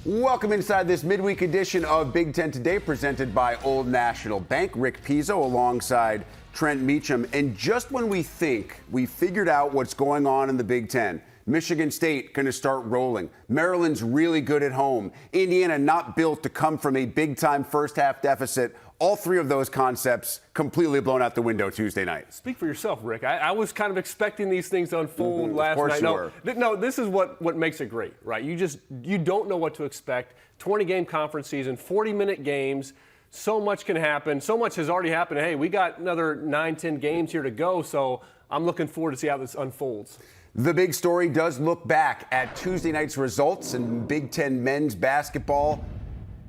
Welcome inside this midweek edition of Big Ten Today, presented by Old National Bank. Rick Pizzo alongside Trent Meacham. And just when we think we figured out what's going on in the Big Ten, Michigan State going to start rolling. Maryland's really good at home. Indiana not built to come from a big-time first-half deficit. All three of those concepts completely blown out the window Tuesday night. Speak for yourself, Rick. I was kind of expecting these things to unfold last night. No, this is what makes it great, right? You don't know what to expect. 20-game conference season, 40-minute games. So much can happen. So much has already happened. Hey, we got another 9-10 games here to go, so I'm looking forward to see how this unfolds. The big story does look back at Tuesday night's results in Big Ten men's basketball.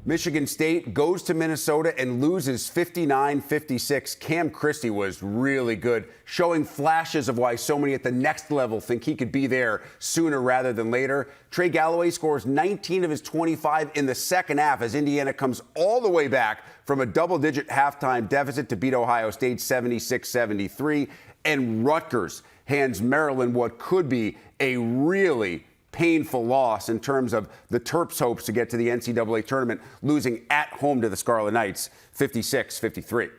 Michigan State goes to Minnesota and loses 59-56. Cam Christie was really good, showing flashes of why so many at the next level think he could be there sooner rather than later. Trey Galloway scores 19 of his 25 in the second half as Indiana comes all the way back from a double-digit halftime deficit to beat Ohio State 76-73. And Rutgers hands Maryland what could be a really painful loss in terms of the Terps' hopes to get to the NCAA tournament, losing at home to the Scarlet Knights 56-53.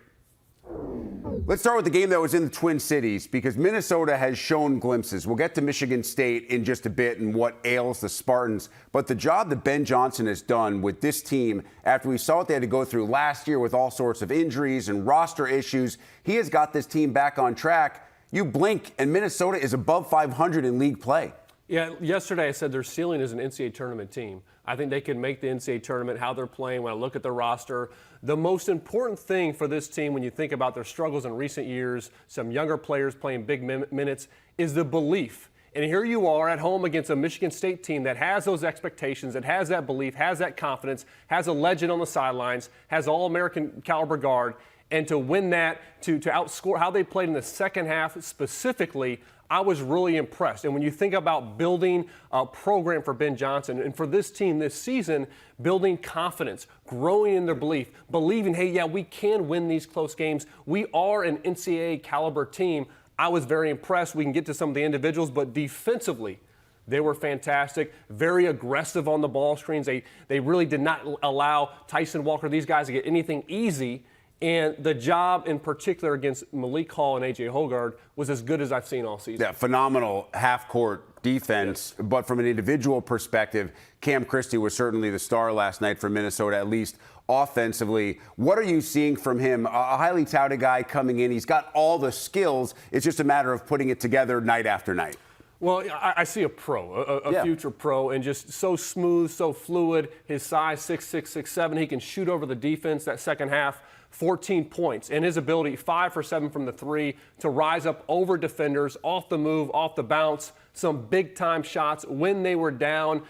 Let's start with the game that was in the Twin Cities, because Minnesota has shown glimpses. We'll get to Michigan State in just a bit and what ails the Spartans. But the job that Ben Johnson has done with this team, after we saw what they had to go through last year with all sorts of injuries and roster issues, he has got this team back on track. You blink, and Minnesota is above 500 in league play. Yeah, yesterday I said their ceiling is an NCAA tournament team. I think they can make the NCAA tournament, how they're playing, when I look at the roster. The most important thing for this team when you think about their struggles in recent years, some younger players playing big minutes, is the belief. And here you are at home against a Michigan State team that has those expectations, that has that belief, has that confidence, has a legend on the sidelines, has all-American caliber guard. And to win that, to outscore how they played in the second half specifically, I was really impressed. And when you think about building a program for Ben Johnson and for this team this season, building confidence, growing in their belief, believing, hey, yeah, we can win these close games. We are an NCAA caliber team. I was very impressed. We can get to some of the individuals, but defensively, they were fantastic, very aggressive on the ball screens. They really did not allow Tyson Walker, these guys, to get anything easy. And the job in particular against Malik Hall and A.J. Hoggard was as good as I've seen all season. Yeah, phenomenal half-court defense. Yes. But from an individual perspective, Cam Christie was certainly the star last night for Minnesota, at least offensively. What are you seeing from him? A highly touted guy coming in. He's got all the skills. It's just a matter of putting it together night after night. Well, I see a pro, a future pro, and just so smooth, so fluid. His size, 6'6", 6'7". He can shoot over the defense that second half. 14 points, and his ability, 5 for 7 from the three, to rise up over defenders, off the move, off the bounce, some big-time shots when they were down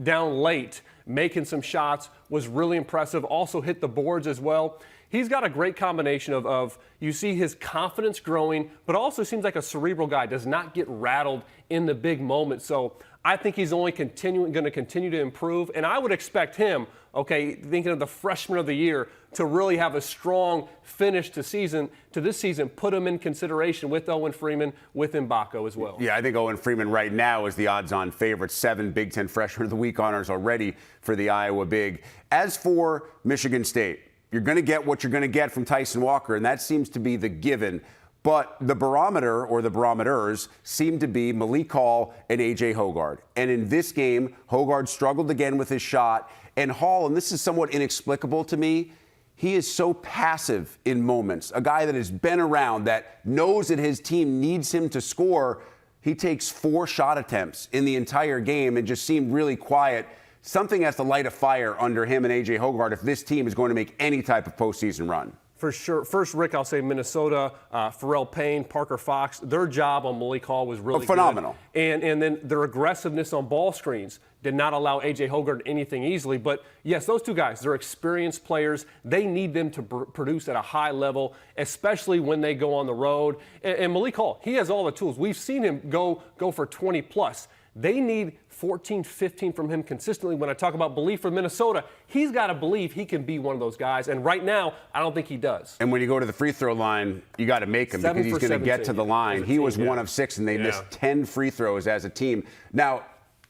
late, making some shots, was really impressive. Also hit the boards as well. He's got a great combination of you see his confidence growing, but also seems like a cerebral guy, does not get rattled in the big moments. So I think he's only going to continue to improve, and I would expect him, thinking of the freshman of the year, to really have a strong finish to this season, put him in consideration with Owen Freeman, with Mbako as well. Yeah, I think Owen Freeman right now is the odds-on favorite. 7 Big Ten Freshman of the Week honors already for the Iowa Big. As for Michigan State, you're going to get what you're going to get from Tyson Walker, and that seems to be the given. But the barometer, or the barometers, seem to be Malik Hall and A.J. Hoggard. And in this game, Hoggard struggled again with his shot. And Hall, and this is somewhat inexplicable to me, he is so passive in moments. A guy that has been around, that knows that his team needs him to score. He takes 4 shot attempts in the entire game and just seemed really quiet. Something has to light a fire under him and A.J. Hoggard if this team is going to make any type of postseason run. For sure. First, Rick, I'll say Minnesota, Pharrell Payne, Parker Fox, their job on Malik Hall was really phenomenal. Good. And then their aggressiveness on ball screens did not allow A.J. Hoggard anything easily. But, yes, those two guys, they're experienced players. They need them to produce at a high level, especially when they go on the road. And Malik Hall, he has all the tools. We've seen him go for 20-plus. They need 14, 15 from him consistently. When I talk about belief for Minnesota, he's got to believe he can be one of those guys. And right now, I don't think he does. And when you go to the free throw line, you got to make him because he's going to get to the line. He was 1 of 6, and they missed 10 free throws as a team. Now,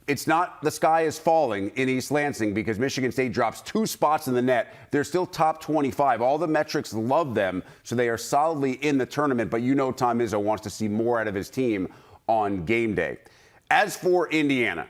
it's not the sky is falling in East Lansing because Michigan State drops 2 spots in the net. They're still top 25. All the metrics love them, so they are solidly in the tournament. But you know Tom Izzo wants to see more out of his team on game day. As for Indiana,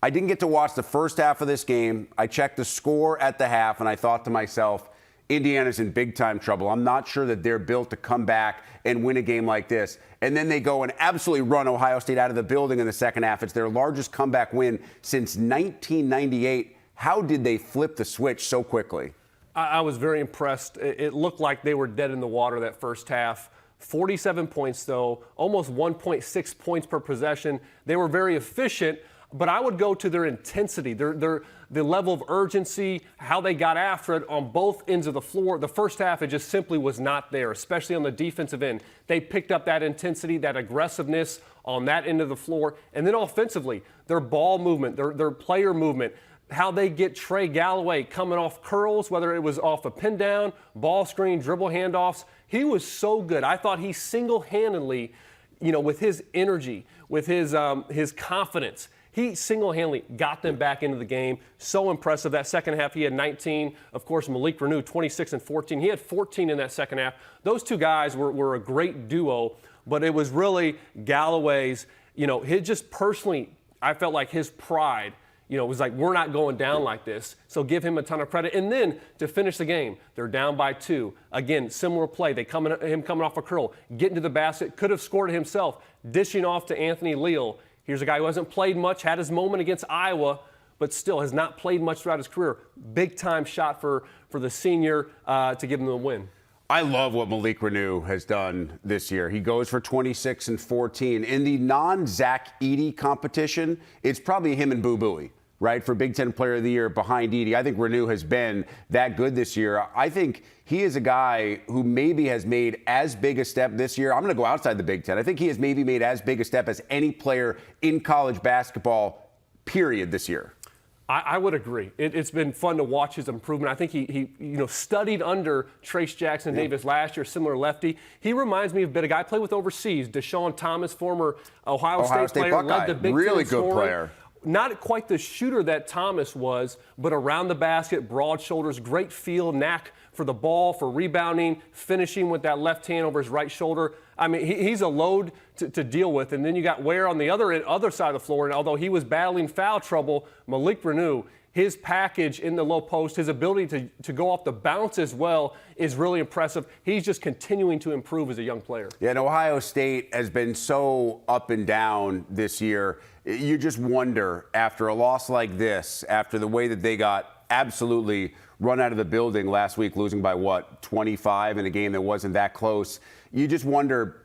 I didn't get to watch the first half of this game. I checked the score at the half, and I thought to myself, Indiana's in big-time trouble. I'm not sure that they're built to come back and win a game like this. And then they go and absolutely run Ohio State out of the building in the second half. It's their largest comeback win since 1998. How did they flip the switch so quickly? I was very impressed. It looked like they were dead in the water that first half. 47 points, though, almost 1.6 points per possession. They were very efficient, but I would go to their intensity, the level of urgency, how they got after it on both ends of the floor. The first half, it just simply was not there, especially on the defensive end. They picked up that intensity, that aggressiveness on that end of the floor. And then offensively, their ball movement, their player movement, how they get Trey Galloway coming off curls, whether it was off a pin down, ball screen, dribble handoffs. He was so good. I thought he single-handedly, with his energy, with his confidence, he single-handedly got them back into the game. So impressive. That second half, he had 19. Of course, Malik Renew, 26 and 14. He had 14 in that second half. Those two guys were a great duo, but it was really Galloway's, his just personally, I felt like his pride, was like, we're not going down like this. So give him a ton of credit. And then to finish the game, they're down by 2. Again, similar play. Him coming off a curl, getting to the basket, could have scored it himself, dishing off to Anthony Leal. Here's a guy who hasn't played much, had his moment against Iowa, but still has not played much throughout his career. Big-time shot for the senior to give him the win. I love what Malik Renew has done this year. He goes for 26 and 14. In the non-Zach Edey competition, it's probably him and Boo Buie, right, for Big Ten Player of the Year behind Edey. I think Renew has been that good this year. I think he is a guy who maybe has made as big a step this year. I'm going to go outside the Big Ten. I think he has maybe made as big a step as any player in college basketball, period, this year. I would agree. It's been fun to watch his improvement. I think he studied under Trace Jackson Davis last year, similar lefty. He reminds me of a bit of a guy I played with overseas, Deshaun Thomas, former Ohio State player, Buckeye. led the Big Ten really scoring. Good player. Not quite the shooter that Thomas was, but around the basket, broad shoulders, great feel, knack for the ball, for rebounding, finishing with that left hand over his right shoulder. I mean, he's a load to deal with. And then you got Ware on the other side of the floor. And although he was battling foul trouble, Malik Renew, his package in the low post, his ability to go off the bounce as well is really impressive. He's just continuing to improve as a young player. Yeah, and Ohio State has been so up and down this year. You just wonder, after a loss like this, after the way that they got absolutely run out of the building last week, losing by, 25 in a game that wasn't that close, you just wonder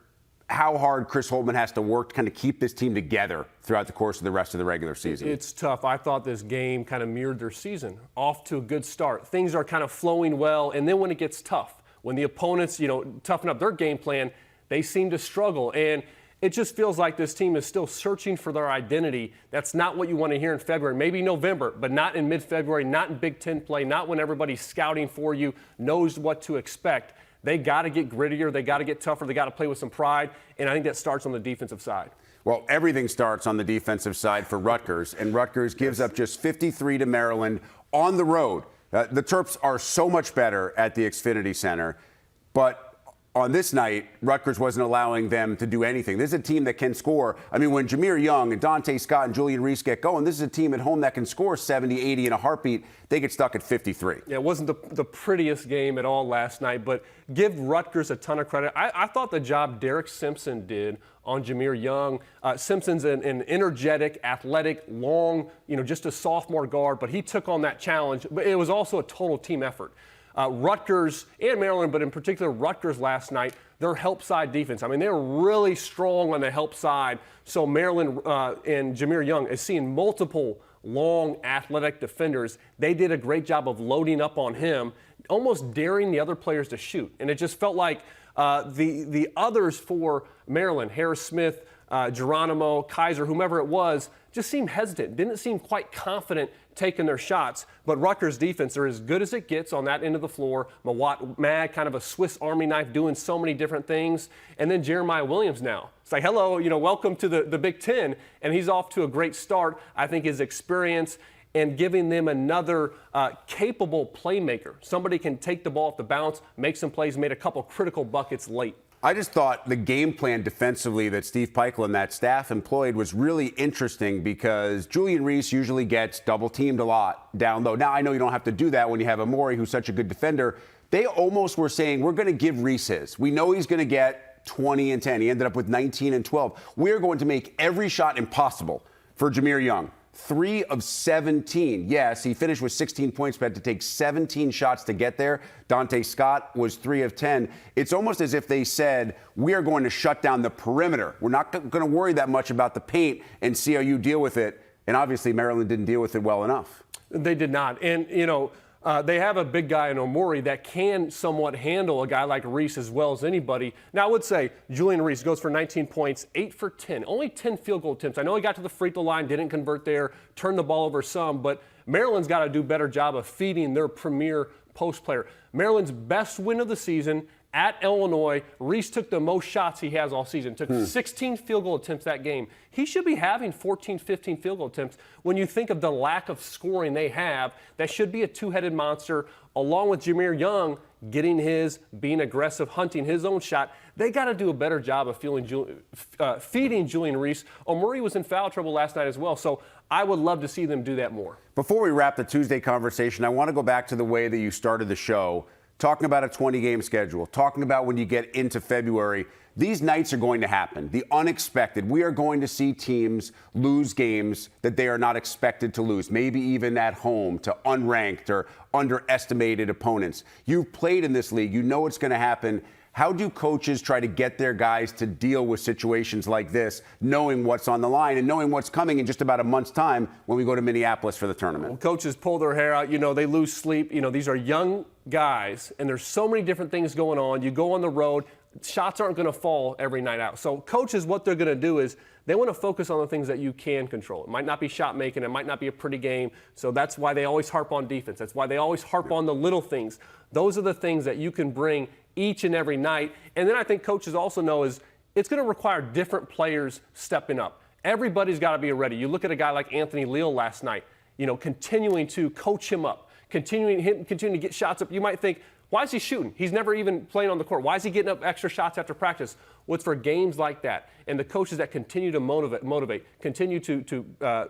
how hard Chris Holtmann has to work to kind of keep this team together throughout the course of the rest of the regular season. It's tough. I thought this game kind of mirrored their season. Off to a good start. Things are kind of flowing well, and then when it gets tough, when the opponents, toughen up their game plan, they seem to struggle. And it just feels like this team is still searching for their identity. That's not what you want to hear in February, maybe November, but not in mid-February, not in Big Ten play, not when everybody's scouting for you, knows what to expect. They got to get grittier. They got to get tougher. They got to play with some pride. And I think that starts on the defensive side. Well, everything starts on the defensive side for Rutgers. And Rutgers gives up just 53 to Maryland on the road. The Terps are so much better at the Xfinity Center. But on this night, Rutgers wasn't allowing them to do anything. This is a team that can score. I mean, when Jameer Young and Dante Scott and Julian Reese get going, this is a team at home that can score 70, 80 in a heartbeat. They get stuck at 53. Yeah, it wasn't the prettiest game at all last night, but give Rutgers a ton of credit. I thought the job Derek Simpson did on Jameer Young. Simpson's an energetic, athletic, long, just a sophomore guard, but he took on that challenge. But it was also a total team effort. Rutgers and Maryland, but in particular Rutgers last night, their help side defense. I mean, they were really strong on the help side. So Maryland and Jameer Young is seeing multiple long, athletic defenders. They did a great job of loading up on him, almost daring the other players to shoot. And it just felt like the others for Maryland, Harris Smith, Geronimo, Kaiser, whomever it was, just seemed hesitant, didn't seem quite confident taking their shots. But Rutgers defense, they're as good as it gets on that end of the floor. Mawat Mag, kind of a Swiss Army knife, doing so many different things. And then Jeremiah Williams now. It's like, hello, welcome to the Big Ten. And he's off to a great start. I think his experience and giving them another capable playmaker. Somebody can take the ball off the bounce, make some plays, made a couple critical buckets late. I just thought the game plan defensively that Steve Peichel and that staff employed was really interesting because Julian Reese usually gets double-teamed a lot down low. Now, I know you don't have to do that when you have Amori, who's such a good defender. They almost were saying, we're going to give Reese his. We know he's going to get 20 and 10. He ended up with 19 and 12. We're going to make every shot impossible for Jameer Young. 3 of 17. Yes, he finished with 16 points, but had to take 17 shots to get there. Dante Scott was 3 of 10. It's almost as if they said, we are going to shut down the perimeter. We're not going to worry that much about the paint and see how you deal with it. And obviously, Maryland didn't deal with it well enough. They did not. And, they have a big guy in Omori that can somewhat handle a guy like Reese as well as anybody. Now, I would say Julian Reese goes for 19 points, 8 for 10, only 10 field goal attempts. I know he got to the free throw line, didn't convert there, turned the ball over some, but Maryland's got to do a better job of feeding their premier post player. Maryland's best win of the season at Illinois. Reese took the most shots he has all season, took 16 field goal attempts that game. He should be having 14, 15 field goal attempts. When you think of the lack of scoring they have, that should be a two-headed monster, along with Jameer Young getting his, being aggressive, hunting his own shot. They got to do a better job of feeding Julian Reese. Omori was in foul trouble last night as well, so I would love to see them do that more. Before we wrap the Tuesday conversation, I want to go back to the way that you started the show, talking about a 20-game schedule, talking about when you get into February. These nights are going to happen. The unexpected. We are going to see teams lose games that they are not expected to lose, maybe even at home to unranked or underestimated opponents. You've played in this league. You know it's going to happen. How do coaches try to get their guys to deal with situations like this, knowing what's on the line and knowing what's coming in just about a month's time when we go to Minneapolis for the tournament? Well, coaches pull their hair out. They lose sleep. These are young guys, and there's so many different things going on. You go on the road. Shots aren't going to fall every night out. So coaches, what they're going to do is they want to focus on the things that you can control. It might not be shot making. It might not be a pretty game. So that's why they always harp on defense. That's why they always harp on the little things. Those are the things that you can bring each and every night. And then I think coaches also know is it's going to require different players stepping up. Everybody's got to be ready. You look at a guy like Anthony Leal last night, continuing to coach him up, continuing to get shots up. You might think, why is he shooting? He's never even playing on the court. Why is he getting up extra shots after practice? Well, it's for games like that. And the coaches that continue to motivate, continue to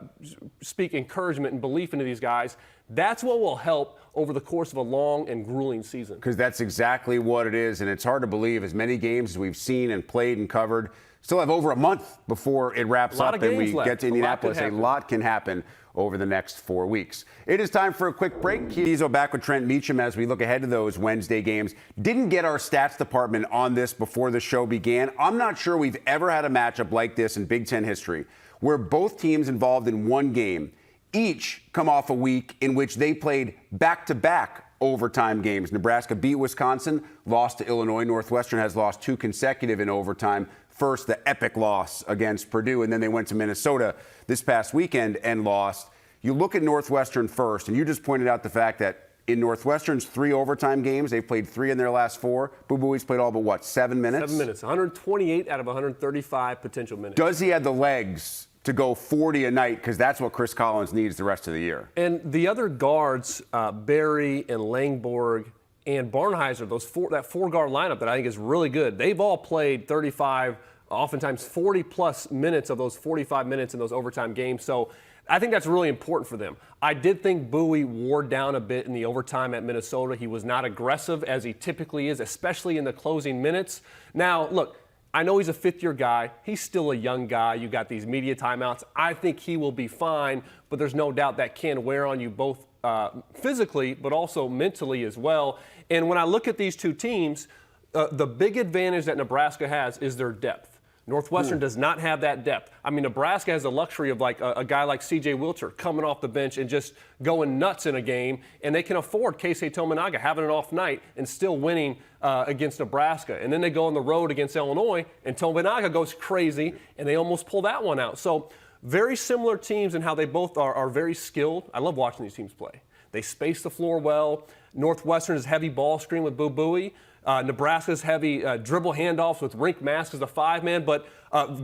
speak encouragement and belief into these guys, that's what will help over the course of a long and grueling season. Because that's exactly what it is, and it's hard to believe as many games as we've seen and played and covered. Still have over a month before it wraps up and we get to Indianapolis. A lot can happen over the next 4 weeks. It is time for a quick break. Kizo back with Trent Meacham as we look ahead to those Wednesday games. Didn't get our stats department on this before the show began. I'm not sure we've ever had a matchup like this in Big Ten history, where both teams involved in one game each come off a week in which they played back-to-back overtime games. Nebraska beat Wisconsin, lost to Illinois. Northwestern has lost 2 consecutive in overtime. First, the epic loss against Purdue, and then they went to Minnesota this past weekend and lost. You look at Northwestern first, and you just pointed out the fact that in Northwestern's 3 overtime games, they've played 3 in their last 4. Boo Booey's played all but, 7 minutes? 7 minutes, 128 out of 135 potential minutes. Does he have the legs to go 40 a night? Because that's what Chris Collins needs the rest of the year. And the other guards, Barry and Langborg and Barnheiser, that 4-guard lineup that I think is really good, they've all played 35, oftentimes 40-plus minutes of those 45 minutes in those overtime games. So I think that's really important for them. I did think Bowie wore down a bit in the overtime at Minnesota. He was not aggressive as he typically is, especially in the closing minutes. Now, look, I know he's a fifth-year guy. He's still a young guy. You got these media timeouts. I think he will be fine, but there's no doubt that can wear on you both physically, but also mentally as well. And when I look at these two teams, the big advantage that Nebraska has is their depth. Northwestern does not have that depth. I mean, Nebraska has the luxury of like a guy like C.J. Wilcher coming off the bench and just going nuts in a game, and they can afford Keisei Tominaga having an off night and still winning against Nebraska. And then they go on the road against Illinois, and Tominaga goes crazy, and they almost pull that one out. So Very similar teams in how they both are very skilled. I love watching these teams play. They space the floor well. Northwestern is heavy ball screen with Boo Buie. Nebraska's heavy dribble handoffs with Rink Mask as the 5-man, but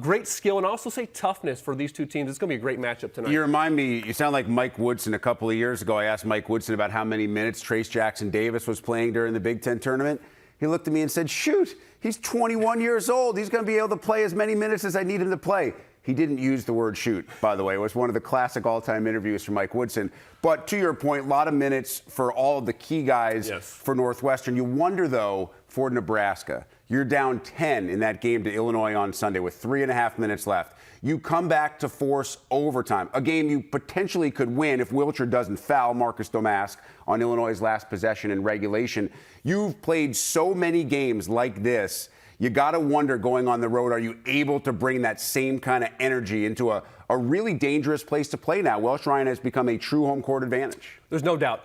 great skill and also say toughness for these two teams. It's going to be a great matchup tonight. You remind me, you sound like Mike Woodson a couple of years ago. I asked Mike Woodson about how many minutes Trace Jackson Davis was playing during the Big Ten tournament. He looked at me and said, shoot, he's 21 years old. He's going to be able to play as many minutes as I need him to play. He didn't use the word shoot, by the way. It was one of the classic all-time interviews from Mike Woodson. But to your point, a lot of minutes for all of the key guys for Northwestern. You wonder, though, for Nebraska. You're down 10 in that game to Illinois on Sunday with 3.5 minutes left. You come back to force overtime, a game you potentially could win if Wilcher doesn't foul Marcus Domask on Illinois' last possession in regulation. You've played so many games like this. You got to wonder, going on the road, are you able to bring that same kind of energy into a really dangerous place to play now? Welsh Ryan has become a true home court advantage. There's no doubt.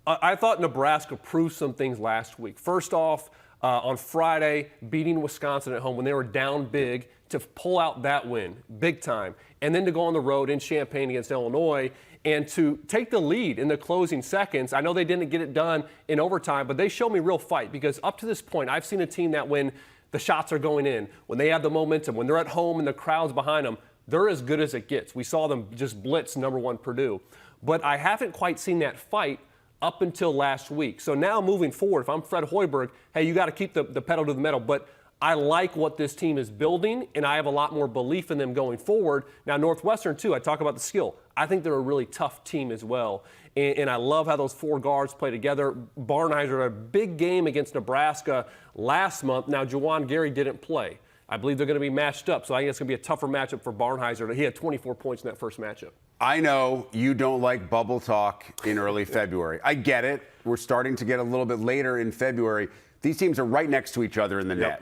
I thought Nebraska proved some things last week. First off, on Friday, beating Wisconsin at home when they were down big, to pull out that win, big time, and then to go on the road in Champaign against Illinois and to take the lead in the closing seconds. I know they didn't get it done in overtime, but they showed me real fight because up to this point, I've seen a team that when the shots are going in, when they have the momentum, when they're at home and the crowd's behind them, they're as good as it gets. We saw them just blitz #1 Purdue. But I haven't quite seen that fight up until last week. So now moving forward, if I'm Fred Hoiberg, hey, you got to keep the pedal to the metal. But I like what this team is building, and I have a lot more belief in them going forward. Now, Northwestern, too, I talk about the skill. I think they're a really tough team as well. And I love how those four guards play together. Barnhizer had a big game against Nebraska last month. Now, Juwan Gary didn't play. I believe they're going to be matched up, so I think it's going to be a tougher matchup for Barnhizer. He had 24 points in that first matchup. I know you don't like bubble talk in early February. I get it. We're starting to get a little bit later in February. These teams are right next to each other in the net.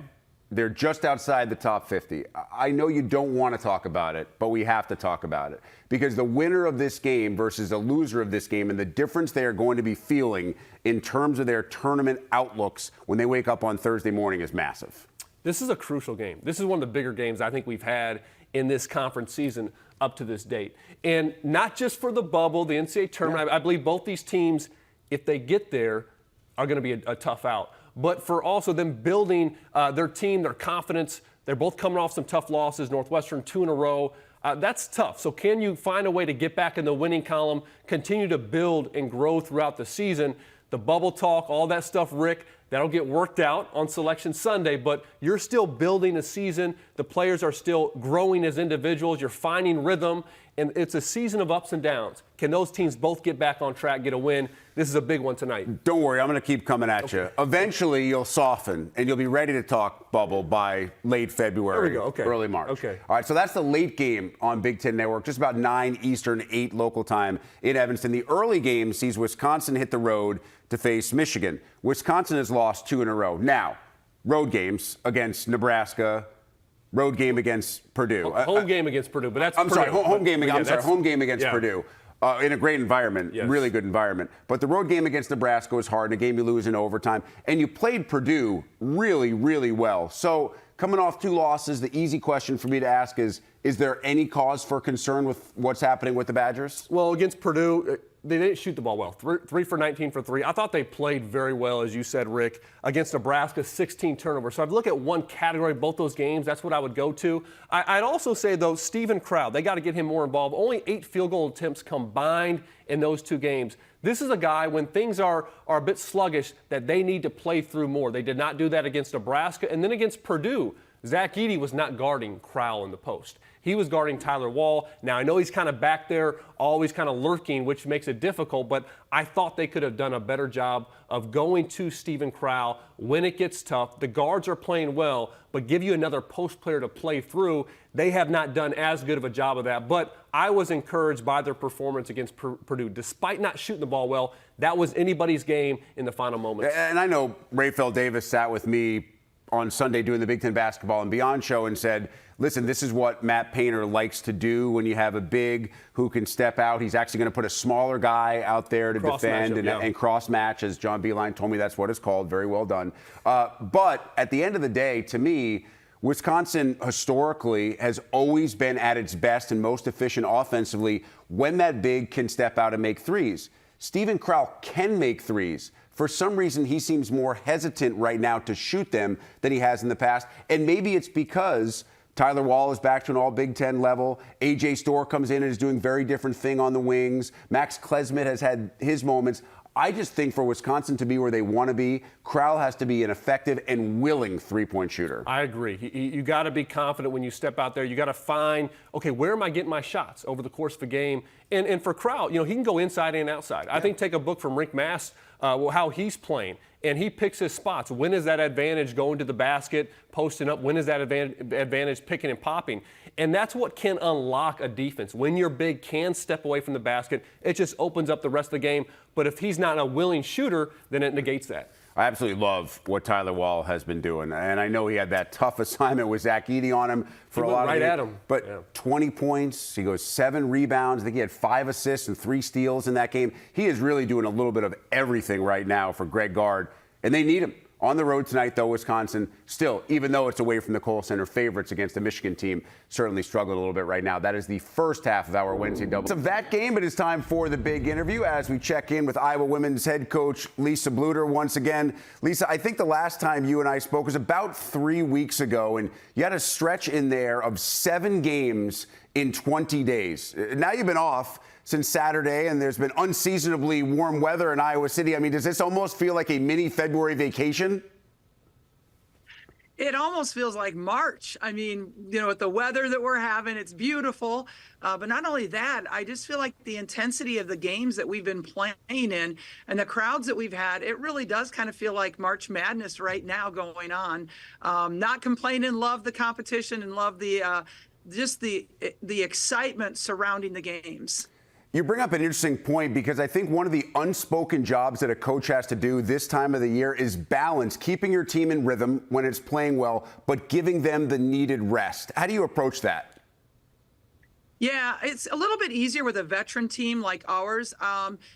They're just outside the top 50. I know you don't want to talk about it, but we have to talk about it. Because the winner of this game versus the loser of this game and the difference they are going to be feeling in terms of their tournament outlooks when they wake up on Thursday morning is massive. This is a crucial game. This is one of the bigger games I think we've had in this conference season up to this date. And not just for the bubble, the NCAA tournament. I believe both these teams, if they get there, are going to be a tough out. But for also them building their team, their confidence. They're both coming off some tough losses. Northwestern 2 in a row. That's tough. So can you find a way to get back in the winning column, continue to build and grow throughout the season? The bubble talk, all that stuff, Rick, that'll get worked out on Selection Sunday, but you're still building a season. The players are still growing as individuals. You're finding rhythm, and it's a season of ups and downs. Can those teams both get back on track, get a win? This is a big one tonight. Don't worry, I'm going to keep coming at you. Eventually, you'll soften, and you'll be ready to talk bubble by late February, early March. Okay. All right, so that's the late game on Big Ten Network, just about 9 Eastern, 8 local time in Evanston. The early game sees Wisconsin hit the road to face Michigan. Wisconsin has lost 2 in a row. Now, road games against Nebraska, road game against Purdue. Home game against Purdue, but that's I'm Purdue. sorry, home game against Purdue. In a great environment, Yes. really good environment. But the road game against Nebraska was hard, a game you lose in overtime. And you played Purdue really, really well. So coming off 2 losses, the easy question for me to ask is there any cause for concern with what's happening with the Badgers? Well, against Purdue, they didn't shoot the ball well. 3 for 19 for 3. I thought they played very well, as you said, Rick. Against Nebraska, 16 turnovers. So I'd look at one category, both those games. That's what I would go to. I'd also say, though, Stephen Crowd, they got to get him more involved. Only 8 field goal attempts combined in those 2 games. This is a guy, when things are a bit sluggish, that they need to play through more. They did not do that against Nebraska. And then against Purdue, Zach Edey was not guarding Crowell in the post. He was guarding Tyler Wall. Now, I know he's kind of back there, always kind of lurking, which makes it difficult, but I thought they could have done a better job of going to Stephen Crowell when it gets tough. The guards are playing well, but give you another post player to play through. They have not done as good of a job of that, but I was encouraged by their performance against Purdue. Despite not shooting the ball well, that was anybody's game in the final moments. And I know Rayfeld Davis sat with me on Sunday doing the Big Ten Basketball and Beyond show and said, listen, this is what Matt Painter likes to do when you have a big who can step out. He's actually going to put a smaller guy out there to defend and cross-match, as John Beilein told me that's what it's called. Very well done. But at the end of the day, to me, Wisconsin historically has always been at its best and most efficient offensively when that big can step out and make threes. Steven Crowell can make threes. For some reason, he seems more hesitant right now to shoot them than he has in the past. And maybe it's because Tyler Wall is back to an all Big Ten level. A.J. Storr comes in and is doing very different thing on the wings. Max Klesmit has had his moments. I just think for Wisconsin to be where they want to be, Crowell has to be an effective and willing three-point shooter. I agree. You got to be confident when you step out there. You got to find, okay, where am I getting my shots over the course of a game? And for Crowell, he can go inside and outside. Yeah. I think take a book from Rick Mast, how he's playing. And he picks his spots. When is that advantage going to the basket, posting up? When is that advantage picking and popping? And that's what can unlock a defense. When your big can step away from the basket, it just opens up the rest of the game. But if he's not a willing shooter, then it negates that. I absolutely love what Tyler Wall has been doing. And I know he had that tough assignment with Zach Edey on him for a lot of right it. At him. But yeah. 20 points, he goes 7 rebounds. I think he had 5 assists and 3 steals in that game. He is really doing a little bit of everything right now for Greg Gard. And they need him. On the road tonight, though, Wisconsin still, even though it's away from the Kohl Center favorites against the Michigan team, certainly struggling a little bit right now. That is the first half of our Wednesday double. Of that game, it is time for the big interview as we check in with Iowa women's head coach Lisa Bluder once again. Lisa, I think the last time you and I spoke was about 3 weeks ago, and you had a stretch in there of 7 games in 20 days. Now you've been off since Saturday, and there's been unseasonably warm weather in Iowa City. I mean, does this almost feel like a mini February vacation? It almost feels like March. I mean, with the weather that we're having, it's beautiful. But not only that, I just feel like the intensity of the games that we've been playing in and the crowds that we've had, it really does kind of feel like March Madness right now going on. Not complaining, love the competition and love the just the excitement surrounding the games. You bring up an interesting point because I think one of the unspoken jobs that a coach has to do this time of the year is balance, keeping your team in rhythm when it's playing well, but giving them the needed rest. How do you approach that? Yeah, it's a little bit easier with a veteran team like ours.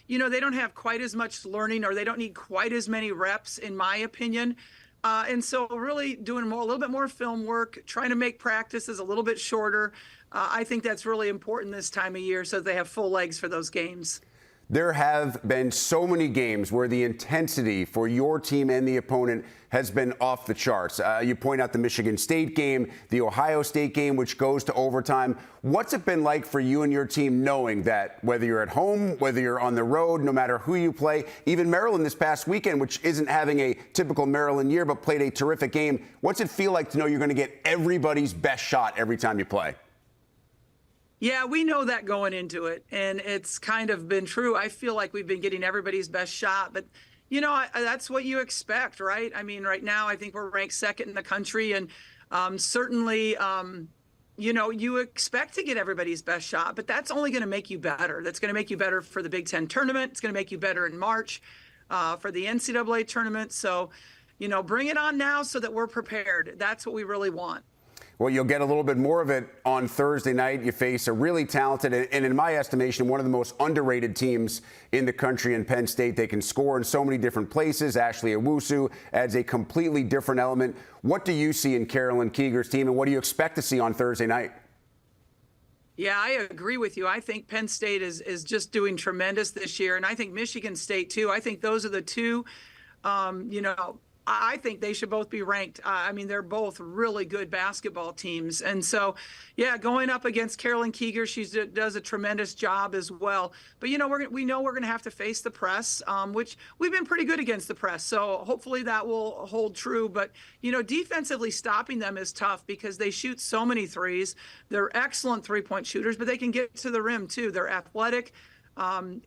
They don't have quite as much learning, or they don't need quite as many reps, in my opinion. And so really doing a little bit more film work, trying to make practices a little bit shorter. I think that's really important this time of year so that they have full legs for those games. There have been so many games where the intensity for your team and the opponent has been off the charts. You point out the Michigan State game, the Ohio State game, which goes to overtime. What's it been like for you and your team knowing that whether you're at home, whether you're on the road, no matter who you play, even Maryland this past weekend, which isn't having a typical Maryland year but played a terrific game, what's it feel like to know you're going to get everybody's best shot every time you play? Yeah, we know that going into it, and it's kind of been true. I feel like we've been getting everybody's best shot, but that's what you expect, right? I mean, right now I think we're ranked second in the country, and certainly, you expect to get everybody's best shot, but that's only going to make you better. That's going to make you better for the Big Ten tournament. It's going to make you better in March for the NCAA tournament. So, bring it on now so that we're prepared. That's what we really want. Well, you'll get a little bit more of it on Thursday night. You face a really talented and, in my estimation, one of the most underrated teams in the country in Penn State. They can score in so many different places. Ashley Owusu adds a completely different element. What do you see in Carolyn Keeger's team, and what do you expect to see on Thursday night? Yeah, I agree with you. I think Penn State is just doing tremendous this year, and I think Michigan State, too. I think those are the two, I think they should both be ranked. I mean, they're both really good basketball teams. And so, yeah, going up against Carolyn Keeger, she does a tremendous job as well. But, we know we're going to have to face the press, which we've been pretty good against the press. So hopefully that will hold true. But, defensively stopping them is tough because they shoot so many threes. They're excellent three-point shooters, but they can get to the rim, too. They're athletic. And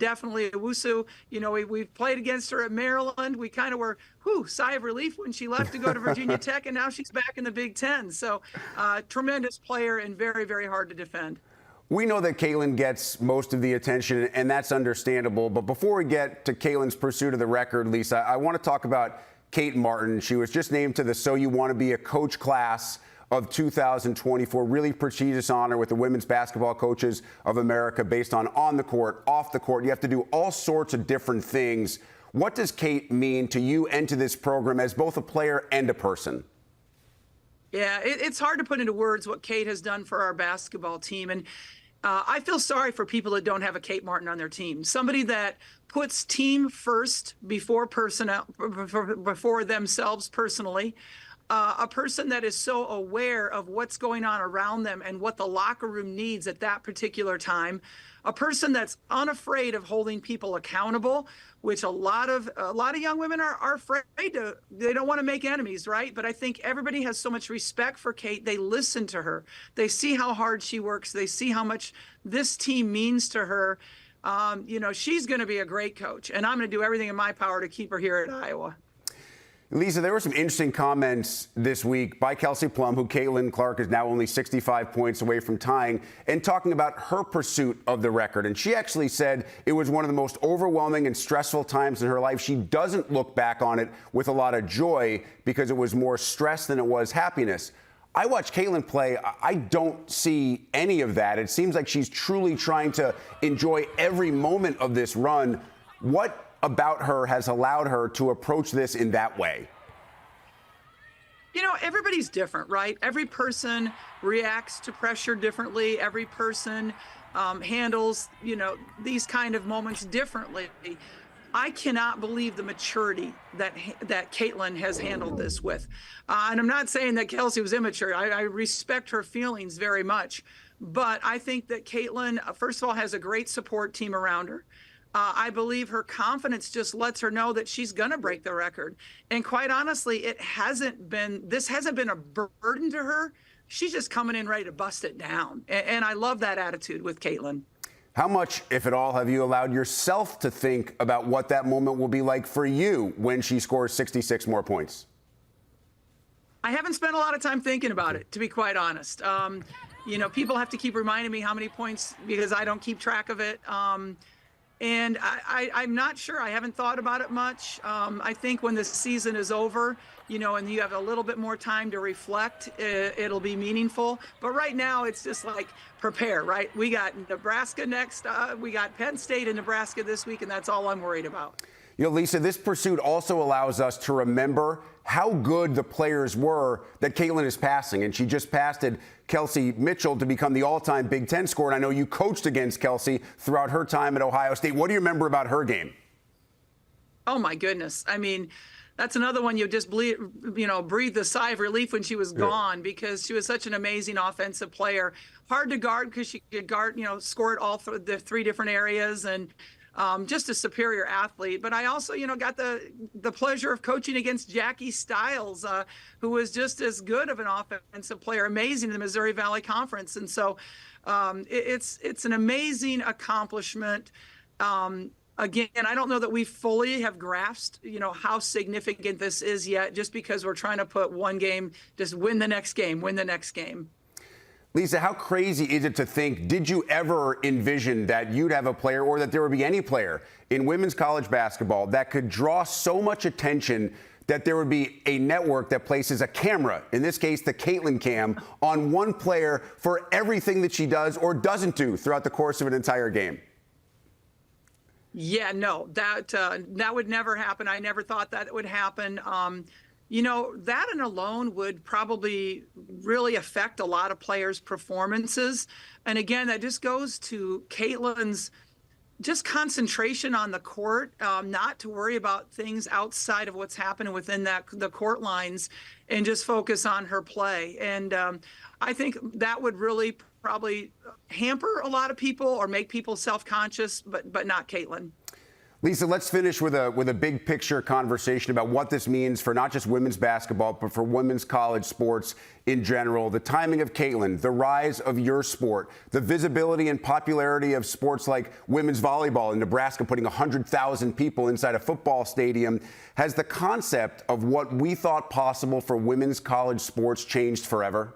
definitely Owusu, we've played against her at Maryland. We kind of were, sigh of relief when she left to go to Virginia Tech, and now she's back in the Big Ten. So tremendous player and very, very hard to defend. We know that Caitlin gets most of the attention, and that's understandable. But before we get to Caitlin's pursuit of the record, Lisa, I want to talk about Kate Martin. She was just named to the So You Want to Be a Coach class of 2024, really prestigious honor with the Women's Basketball Coaches of America based on the court, off the court. You have to do all sorts of different things. What does Kate mean to you and to this program as both a player and a person? Yeah, it's hard to put into words what Kate has done for our basketball team. And I feel sorry for people that don't have a Kate Martin on their team. Somebody that puts team first before personnel, before themselves personally. A person that is so aware of what's going on around them and what the locker room needs at that particular time. A person that's unafraid of holding people accountable, which a lot of young women are afraid to. They don't want to make enemies, right? But I think everybody has so much respect for Kate. They listen to her. They see how hard she works. They see how much this team means to her. She's going to be a great coach, and I'm going to do everything in my power to keep her here at Iowa. Lisa, there were some interesting comments this week by Kelsey Plum, who Caitlin Clark is now only 65 points away from tying, and talking about her pursuit of the record. And she actually said it was one of the most overwhelming and stressful times in her life. She doesn't look back on it with a lot of joy because it was more stress than it was happiness. I watch Caitlin play. I don't see any of that. It seems like she's truly trying to enjoy every moment of this run. What about her has allowed her to approach this in that way? Everybody's different, right? Every person reacts to pressure differently. Every person handles, these kind of moments differently. I cannot believe the maturity that Caitlin has handled this with. And I'm not saying that Kelsey was immature. I respect her feelings very much. But I think that Caitlin, first of all, has a great support team around her. I believe her confidence just lets her know that she's going to break the record. And quite honestly, this hasn't been a burden to her. She's just coming in ready to bust it down. And I love that attitude with Caitlin. How much, if at all, have you allowed yourself to think about what that moment will be like for you when she scores 66 more points? I haven't spent a lot of time thinking about it, to be quite honest. People have to keep reminding me how many points because I don't keep track of it. And I'm not sure. I haven't thought about it much. I think when the season is over, and you have a little bit more time to reflect, it'll be meaningful. But right now, it's just like prepare, right? We got Nebraska next. We got Penn State and Nebraska this week, and that's all I'm worried about. Lisa, this pursuit also allows us to remember how good the players were that Caitlin is passing. And she just passed Kelsey Mitchell to become the all-time Big Ten scorer. And I know you coached against Kelsey throughout her time at Ohio State. What do you remember about her game? Oh, my goodness. I mean, that's another one you just breathe a sigh of relief when she was gone because she was such an amazing offensive player. Hard to guard because she could guard, score at all the three different areas and just a superior athlete. But I also, got the pleasure of coaching against Jackie Stiles, who was just as good of an offensive player, amazing in the Missouri Valley Conference. And so it's an amazing accomplishment. Again, I don't know that we fully have grasped, how significant this is yet, just because we're trying to put one game, just win the next game. Lisa, how crazy is it to think, did you ever envision that you'd have a player or that there would be any player in women's college basketball that could draw so much attention that there would be a network that places a camera, in this case the Caitlin cam, on one player for everything that she does or doesn't do throughout the course of an entire game? Yeah, no, that would never happen. I never thought that would happen. That and alone would probably really affect a lot of players' performances. And again, that just goes to Caitlin's just concentration on the court, not to worry about things outside of what's happening within the court lines and just focus on her play. And I think that would really probably hamper a lot of people or make people self-conscious, but not Caitlin. Lisa, let's finish with a big picture conversation about what this means for not just women's basketball, but for women's college sports in general. The timing of Caitlin, the rise of your sport, the visibility and popularity of sports like women's volleyball in Nebraska, putting 100,000 people inside a football stadium. Has the concept of what we thought possible for women's college sports changed forever?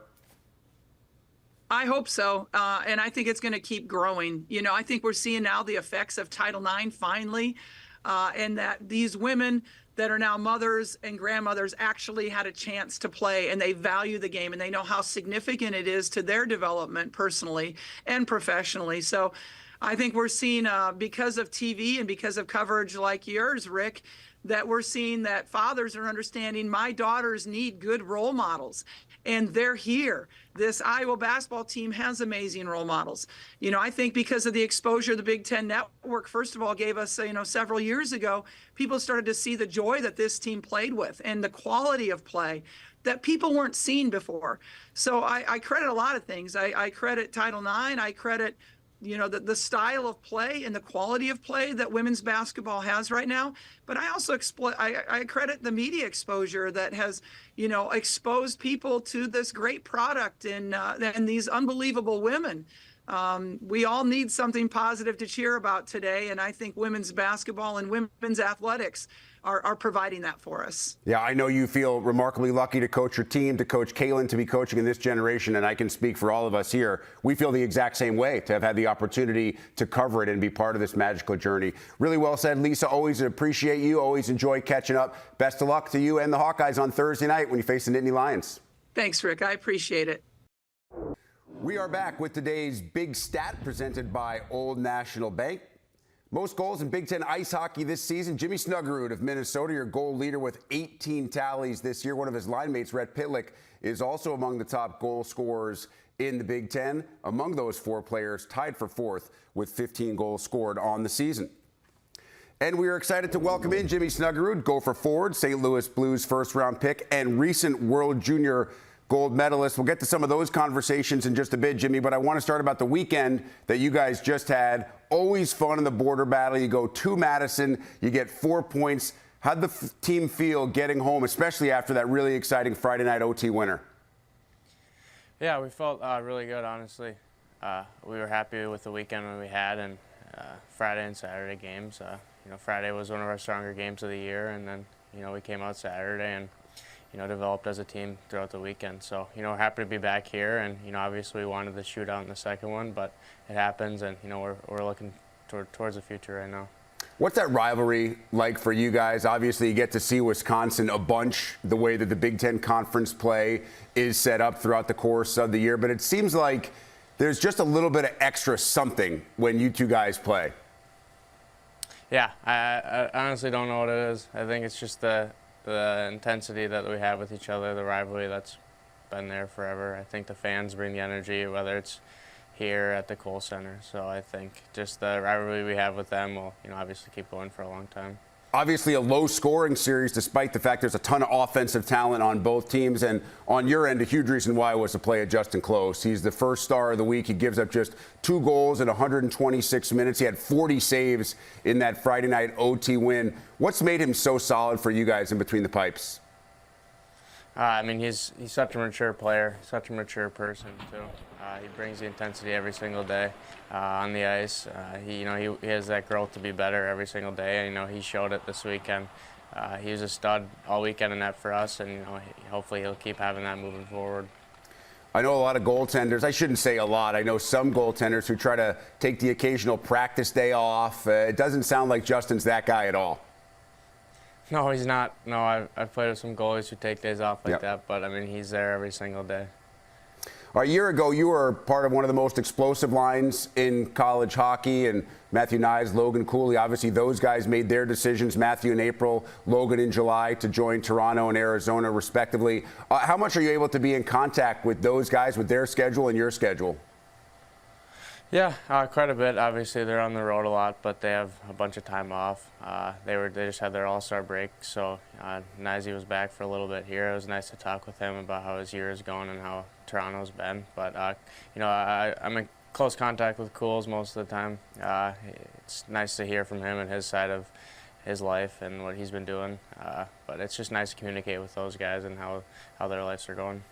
I hope so. And I think it's going to keep growing. I think we're seeing now the effects of Title IX finally, and that these women that are now mothers and grandmothers actually had a chance to play, and they value the game and they know how significant it is to their development personally and professionally. So I think we're seeing, because of TV and because of coverage like yours, Rick, that we're seeing that fathers are understanding my daughters need good role models, and they're here. This Iowa basketball team has amazing role models. I think because of the exposure the Big Ten Network, first of all, gave us, several years ago, people started to see the joy that this team played with and the quality of play that people weren't seeing before. So I credit a lot of things. I credit Title IX. I credit the style of play and the quality of play that women's basketball has right now. But I also I credit the media exposure that has, exposed people to this great product and these unbelievable women. We all need something positive to cheer about today, and I think women's basketball and women's athletics are providing that for us. Yeah, I know you feel remarkably lucky to coach your team, to coach Kaylin, to be coaching in this generation, and I can speak for all of us here. We feel the exact same way, to have had the opportunity to cover it and be part of this magical journey. Really well said, Lisa. Always appreciate you. Always enjoy catching up. Best of luck to you and the Hawkeyes on Thursday night when you face the Nittany Lions. Thanks, Rick. I appreciate it. We are back with today's big stat presented by Old National Bank. Most goals in Big Ten ice hockey this season. Jimmy Snuggerud of Minnesota, your goal leader with 18 tallies this year. One of his line mates, Rhett Pitlick, is also among the top goal scorers in the Big Ten. Among those four players, tied for fourth with 15 goals scored on the season. And we are excited to welcome in Jimmy Snuggerud, Gopher forward, St. Louis Blues first-round pick, and recent World Junior gold medalist. We'll get to some of those conversations in just a bit, Jimmy, but I want to start about the weekend that you guys just had. Always fun in the border battle. You go to Madison, you get 4 points. How'd the team feel getting home, especially after that really exciting Friday night OT winner? Yeah, we felt really good, honestly. We were happy with the weekend that we had, and Friday and Saturday games. Friday was one of our stronger games of the year, and then, we came out Saturday and developed as a team throughout the weekend. So, we're happy to be back here, and, obviously we wanted the shootout in the second one, but it happens, and, we're looking towards the future right now. What's that rivalry like for you guys? Obviously, you get to see Wisconsin a bunch, the way that the Big Ten Conference play is set up throughout the course of the year, but it seems like there's just a little bit of extra something when you two guys play. Yeah, I honestly don't know what it is. I think it's just the intensity that we have with each other, the rivalry that's been there forever. I think the fans bring the energy, whether it's here at the Kohl Center. So I think just the rivalry we have with them will, obviously keep going for a long time. Obviously a low-scoring series, despite the fact there's a ton of offensive talent on both teams. And on your end, a huge reason why was to play at Justin Close. He's the first star of the week. He gives up just 2 goals in 126 minutes. He had 40 saves in that Friday night OT win. What's made him so solid for you guys in between the pipes? He's such a mature player, such a mature person, too. He brings the intensity every single day on the ice. He has that growth to be better every single day. And, he showed it this weekend. He was a stud all weekend in net for us, and hopefully he'll keep having that moving forward. I know a lot of goaltenders. I shouldn't say a lot. I know some goaltenders who try to take the occasional practice day off. It doesn't sound like Justin's that guy at all. No, he's not. No, I've played with some goalies who take days off like that, but he's there every single day. A year ago, you were part of one of the most explosive lines in college hockey, and Matthew Nyes, Logan Cooley, obviously those guys made their decisions, Matthew in April, Logan in July, to join Toronto and Arizona, respectively. How much are you able to be in contact with those guys, with their schedule and your schedule? Yeah, quite a bit. Obviously, they're on the road a lot, but they have a bunch of time off. They just had their All-Star break, so Nyes was back for a little bit here. It was nice to talk with him about how his year is going and how Toronto's been. But I'm in close contact with Cools most of the time. It's nice to hear from him and his side of his life and what he's been doing. But it's just nice to communicate with those guys and how their lives are going.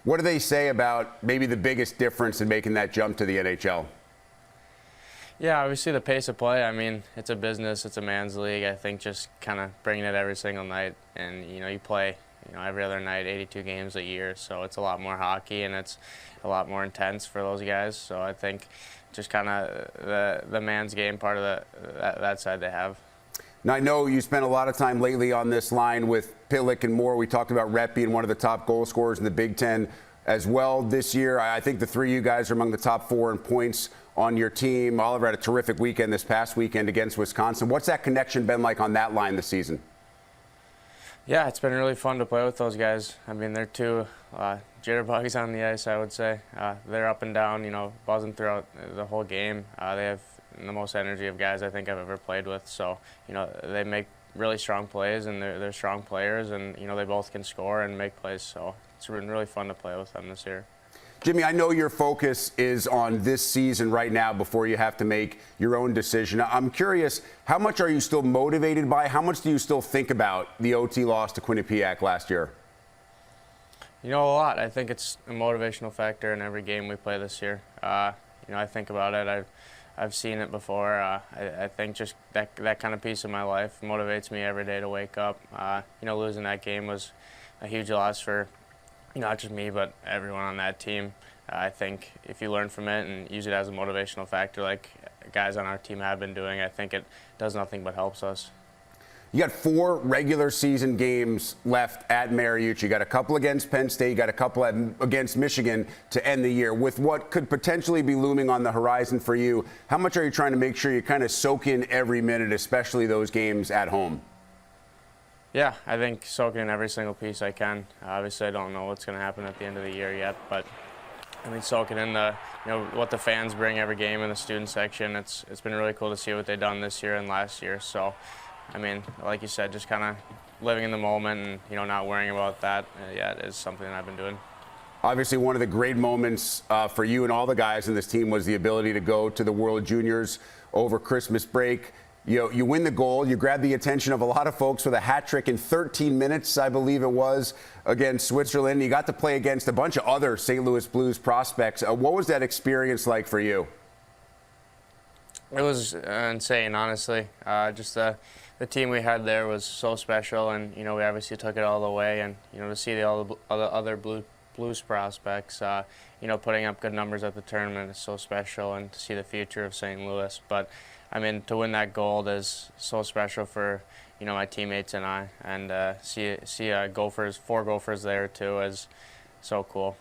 What do they say about maybe the biggest difference in making that jump to the NHL? Yeah, obviously the pace of play. It's a business, it's a man's league. I think just kind of bringing it every single night, and you play every other night, 82 games a year, so it's a lot more hockey and it's a lot more intense for those guys. So I think just kind of the man's game part of that side they have. Now, I know you spent a lot of time lately on this line with Pitlick and Moore. We talked about Rhett being one of the top goal scorers in the Big Ten as well this year. I think the three of you guys are among the top 4 in points on your team. Oliver had a terrific weekend this past weekend against Wisconsin. What's that connection been like on that line this season? Yeah, it's been really fun to play with those guys. I mean, they're two jitterbugs on the ice, I would say. They're up and down, buzzing throughout the whole game. They have the most energy of guys I think I've ever played with. So, they make really strong plays, and they're strong players, and, they both can score and make plays. So it's been really fun to play with them this year. Jimmy, I know your focus is on this season right now before you have to make your own decision. I'm curious, how much are you still motivated by? How much do you still think about the OT loss to Quinnipiac last year? A lot. I think it's a motivational factor in every game we play this year. I think about it. I've seen it before. I think just that kind of piece of my life motivates me every day to wake up. Losing that game was a huge loss for not just me, but everyone on that team. I think if you learn from it and use it as a motivational factor like guys on our team have been doing, I think it does nothing but helps us. You got 4 regular season games left at Mariucci. You got a couple against Penn State, you got a couple against Michigan to end the year. With what could potentially be looming on the horizon for you, how much are you trying to make sure you kind of soak in every minute, especially those games at home? Yeah, I think soaking in every single piece I can. Obviously, I don't know what's going to happen at the end of the year yet, but soaking in what the fans bring every game in the student section. It's been really cool to see what they've done this year and last year. So, like you said, just kind of living in the moment and not worrying about that yet is something that I've been doing. Obviously, one of the great moments for you and all the guys in this team was the ability to go to the World Juniors over Christmas break. You win the gold. You grab the attention of a lot of folks with a hat trick in 13 minutes, I believe it was, against Switzerland. You got to play against a bunch of other St. Louis Blues prospects. What was that experience like for you? It was insane, honestly. Just the team we had there was so special, and we obviously took it all the way. And to see all the other Blues prospects, putting up good numbers at the tournament is so special, and to see the future of St. Louis. But to win that gold is so special for my teammates and I, and see Gophers, 4 Gophers there too is so cool.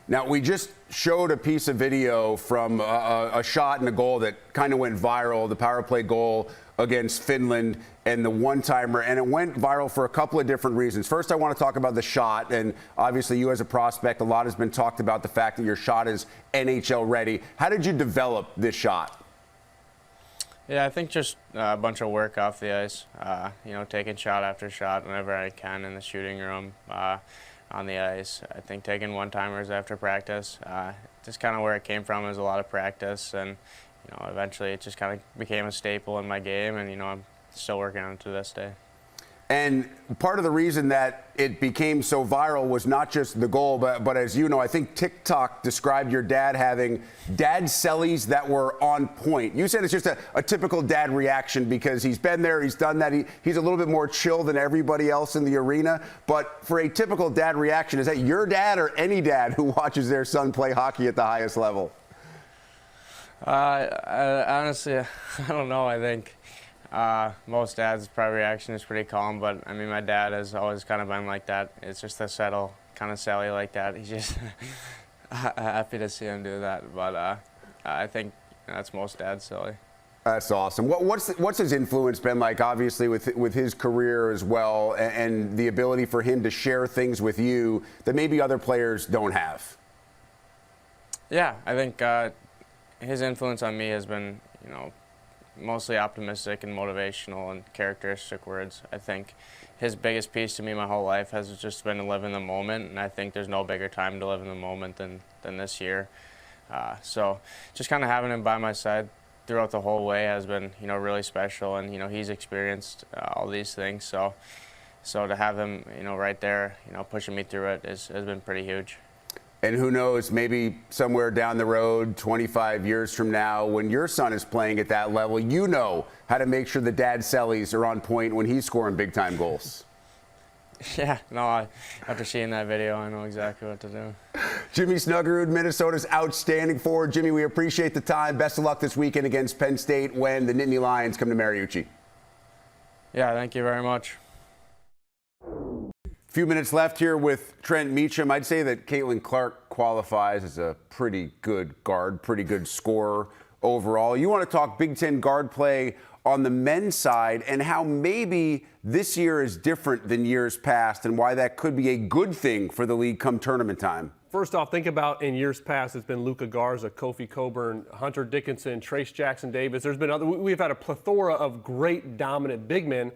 Now, we just showed a piece of video from a shot and a goal that kind of went viral, the power play goal against Finland and the one-timer, and it went viral for a couple of different reasons. First, I want to talk about the shot, and obviously you as a prospect, a lot has been talked about the fact that your shot is NHL ready. How did you develop this shot? Yeah, I think just a bunch of work off the ice, taking shot after shot whenever I can in the shooting room, on the ice. I think taking one-timers after practice, just kind of where it came from is a lot of practice, and eventually it just kind of became a staple in my game, and I'm still working on it to this day. And part of the reason that it became so viral was not just the goal, but as you know, I think TikTok described your dad having dad sellies that were on point. You said it's just a typical dad reaction because he's been there, he's done that. He's a little bit more chill than everybody else in the arena. But for a typical dad reaction, is that your dad or any dad who watches their son play hockey at the highest level? Honestly, I don't know. I think most dads' probably reaction is pretty calm, but my dad has always kind of been like that. It's just a settle, kind of Sally like that. He's just happy to see him do that, but I think that's most dads silly. That's awesome. What's his influence been like, obviously, with his career as well, and the ability for him to share things with you that maybe other players don't have? Yeah, I think his influence on me has been, mostly optimistic and motivational and characteristic words. I think his biggest piece to me my whole life has just been to live in the moment, and I think there's no bigger time to live in the moment than this year. So just kind of having him by my side throughout the whole way has been, really special, and, he's experienced all these things. So to have him, right there, pushing me through it has been pretty huge. And who knows, maybe somewhere down the road, 25 years from now, when your son is playing at that level, you know how to make sure the dad sellies are on point when he's scoring big-time goals. Yeah, no, after seeing that video, I know exactly what to do. Jimmy Snuggerud, Minnesota's outstanding forward. Jimmy, we appreciate the time. Best of luck this weekend against Penn State when the Nittany Lions come to Mariucci. Yeah, thank you very much. Few minutes left here with Trent Meacham. I'd say that Caitlin Clark qualifies as a pretty good guard, pretty good scorer overall. You want to talk Big Ten guard play on the men's side and how maybe this year is different than years past and why that could be a good thing for the league come tournament time. First off, think about in years past, it's been Luka Garza, Kofi Coburn, Hunter Dickinson, Trace Jackson Davis. There's been we've had a plethora of great dominant big men.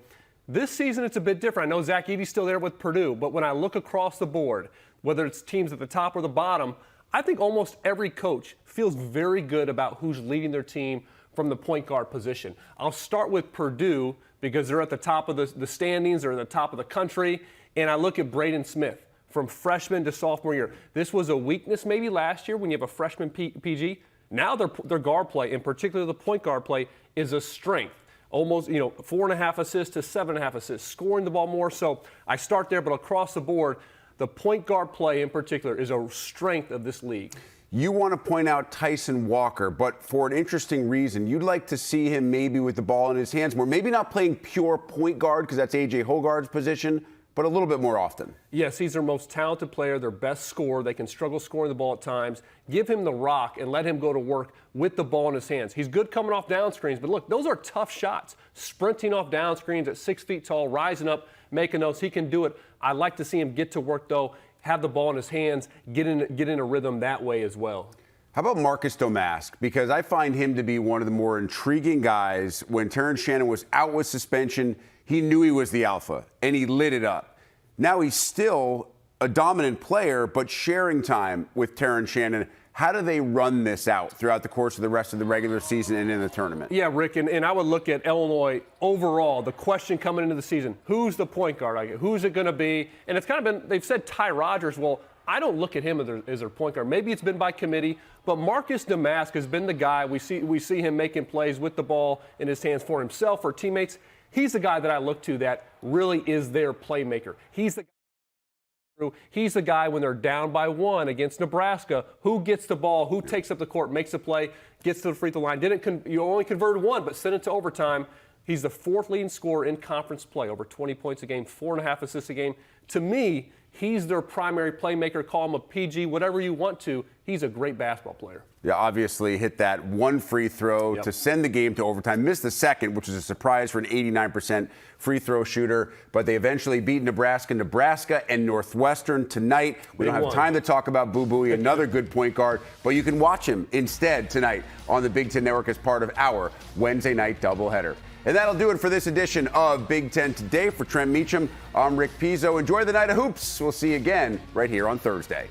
This season, it's a bit different. I know Zach Edey's still there with Purdue, but when I look across the board, whether it's teams at the top or the bottom, I think almost every coach feels very good about who's leading their team from the point guard position. I'll start with Purdue because they're at the top of the standings, they're in the top of the country, and I look at Braden Smith from freshman to sophomore year. This was a weakness maybe last year when you have a freshman PG. Now their guard play, in particular the point guard play, is a strength. Almost, 4.5 assists to 7.5 assists, scoring the ball more. So I start there, but across the board, the point guard play in particular is a strength of this league. You want to point out Tyson Walker, but for an interesting reason. You'd like to see him maybe with the ball in his hands more. Maybe not playing pure point guard because that's A.J. Hogarth's position, but a little bit more often. Yes, he's their most talented player, their best scorer. They can struggle scoring the ball at times. Give him the rock and let him go to work with the ball in his hands. He's good coming off down screens, but look, those are tough shots. Sprinting off down screens at 6 feet tall, rising up, making those. He can do it. I'd like to see him get to work, though, have the ball in his hands, get in a rhythm that way as well. How about Marcus Domask? Because I find him to be one of the more intriguing guys. When Terrence Shannon was out with suspension, he knew he was the alpha, and he lit it up. Now he's still a dominant player, but sharing time with Terrence Shannon. How do they run this out throughout the course of the rest of the regular season and in the tournament? Yeah, Rick, and I would look at Illinois overall, the question coming into the season, who's the point guard? Who's it going to be? And it's kind of been, they've said Ty Rodgers. Well, I don't look at him as their point guard. Maybe it's been by committee, but Marcus Domask has been the guy. We see him making plays with the ball in his hands for himself, for teammates. He's the guy that I look to that really is their playmaker. He's the guy when they're down by 1 against Nebraska, who gets the ball, who takes up the court, makes a play, gets to the free throw line. You only converted 1, but sent it to overtime. He's the 4th leading scorer in conference play, over 20 points a game, 4.5 assists a game. To me, he's their primary playmaker. Call him a PG, whatever you want to. He's a great basketball player. Yeah, obviously hit that 1 free throw to send the game to overtime. Missed the second, which is a surprise for an 89% free throw shooter. But they eventually beat Nebraska and Northwestern tonight. We don't have time to talk about Boo Buie, another good point guard. But you can watch him instead tonight on the Big Ten Network as part of our Wednesday night doubleheader. And that'll do it for this edition of Big Ten Today. For Trent Meacham, I'm Rick Pizzo. Enjoy the night of hoops. We'll see you again right here on Thursday.